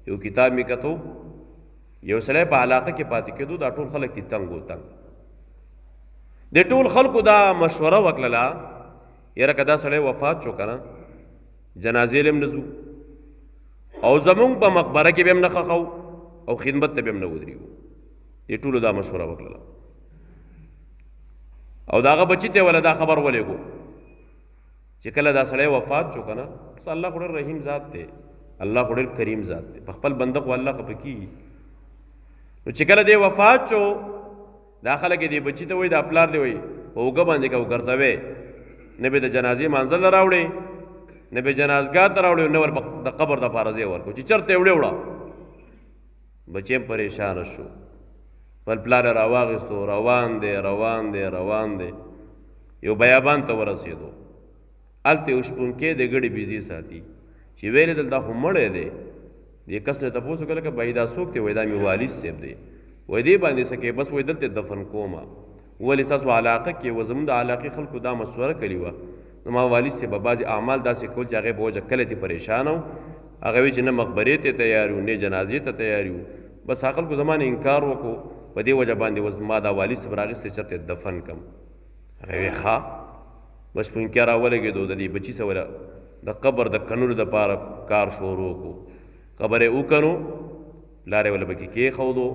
یو کتاب مې کتو یو سړی په علاقه کې پاتې کېدو دا ټول خلک دي تنګ و تنګ د ټول خلکو دا مشوره وکړله یاره که دا سړی وفات شو که نه جنازې له هم نه ځو او زمونږ په مقبره کې به هم نه ښخو او خدمت ته به هم نه ودرېږو دې ټولو دا مشوره وکړله او د هغه بچي ته وله دا خبر ولېږو چې کله دا سړی وفات شو که نه بس الله خو ډېر رحیم ذات دی الله خو ډېر کریم ذات دی په خپل بنده خو الله خفه کېږي نو چې کله دی وفات شو دا خلک دې بچي ته وایي دا پلار دی وایي په اوږه باندې که وګرځوې نه به د جنازې مانځل راوړې نه به جنازګاه ته راوړې نه ور د قبر دپاره ځای ورکړو چې چېرته یې وړې وړه بچی هم پریشانه شو بل پلار یې راواخېستو روان دی روان دی روان دی یو بیابان ته ورسېدو هلته یو شپونکی د ګډې بیزې ساتي چې ویلې دل دا خو مړی دی دې کس نه تپوس وکړه که بهي دا څوک دی وایي دا مې والد صاحب دی وایي دې باندې څه کوې بس وایي دلته دفن کومه ولې ستاسو علاقه کې و زموږ د علاقې خلکو دا مشوره کړې وه زما والد صاحب به بعضې اعمال داسې کول چې هغې په وجه کله ترې پریشانه و هغه وایي چې نه مقبرې ته تیار یو نه جنازې ته تیار یو بس هغه خلکو زما نه انکار وکړو په دې وجه باندې ما دا والد صاحب راغېستی چېرته دفن کړم هغې وایي ښه بس پونکیا راولګېدو د دې بچي سره وله د قبر د کنلو دپاره کار شروع کړو قبر یې وکنو پلار یې وله پکې کېښودو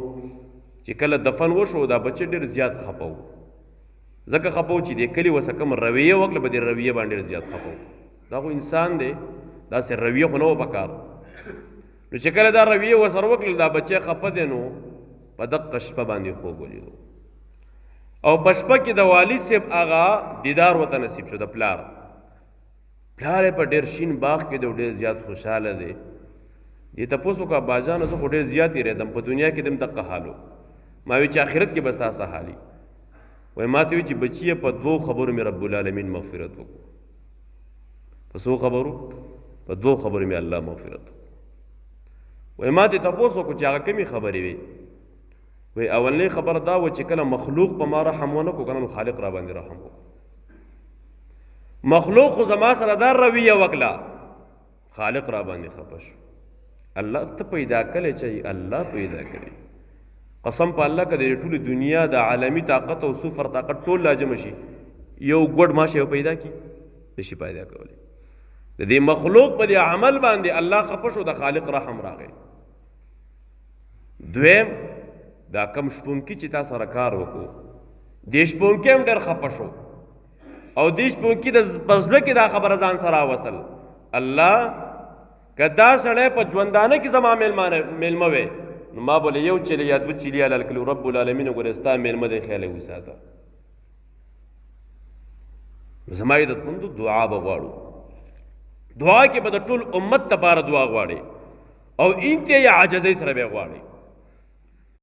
چې کله دفن وشو دا بچی ډېر زیات خفه و ځکه خفه و چې دې کلي ورسه کوم رویه وکړه په دې رویه باندې ډېر زیات خفه و دا خو انسان دی داسې رویه خو نه و پکار نو چې کله دا رویه ورسره وکړل دا بچی خفه دی نو په دقه شپه باندې خوب ولیدو او په شپه کې د والد صاحب هغه دیدار ورته نصیب شو د پلار یې په ډېر شین باغ کې دی او ډېر زیات خوشحاله دی دې تپوس وکړه باجانه زه خو ډېر زیات یې رېدم په دنیا کې دم دقه حال و ما وی چې آخرت کې به ستا څه حالي وایي ما ته وی چې بچیه په دوو خبرو مې رب العالمین مغفرت وکړو په څو خبرو په دوو خبرو مې الله مغفرت وکړو وایي ما ته تپوس وکړو چې هغه کومې خبرې وې وایي اولنۍ خبره دا وه چې کله مخلوق په ما رحم ونه کړو که نه نو خالق را باندې رحم وکړو مخلوق خو زما سره دا رویه وکړه خالق را باندې خفه شو الله ته پیدا کړی چې الله پیدا کړی قسم په الله که د ټولې دنیا د عالمي طاقت او صفر طاقت ټول لاجم شي یو ګوډ ماشه یو پیدا کی نشي پیدا کولی د دې مخلوق په دې عمل باندې الله خفه شو د خالق رحم راغی دویم دا کم شپونکي چې تا سره کار وکړو دې شپونکي هم ډېر خفه شو او دې شپونکي د په زړه کې دا خبره ځان سره راوستل الله که دا سړی په ژوندانه کې زما میلمه وی نو ما بوله یو چیلې یا دوه چیلې حلال کړي رب العالمین ګوره ستا میلمه دی خیال یې وساته زما عزتمندو دعا به غواړو دعا کې به د ټول امت دپاره دعا غواړي او انتهایی عاجزۍ سره به یې غواړي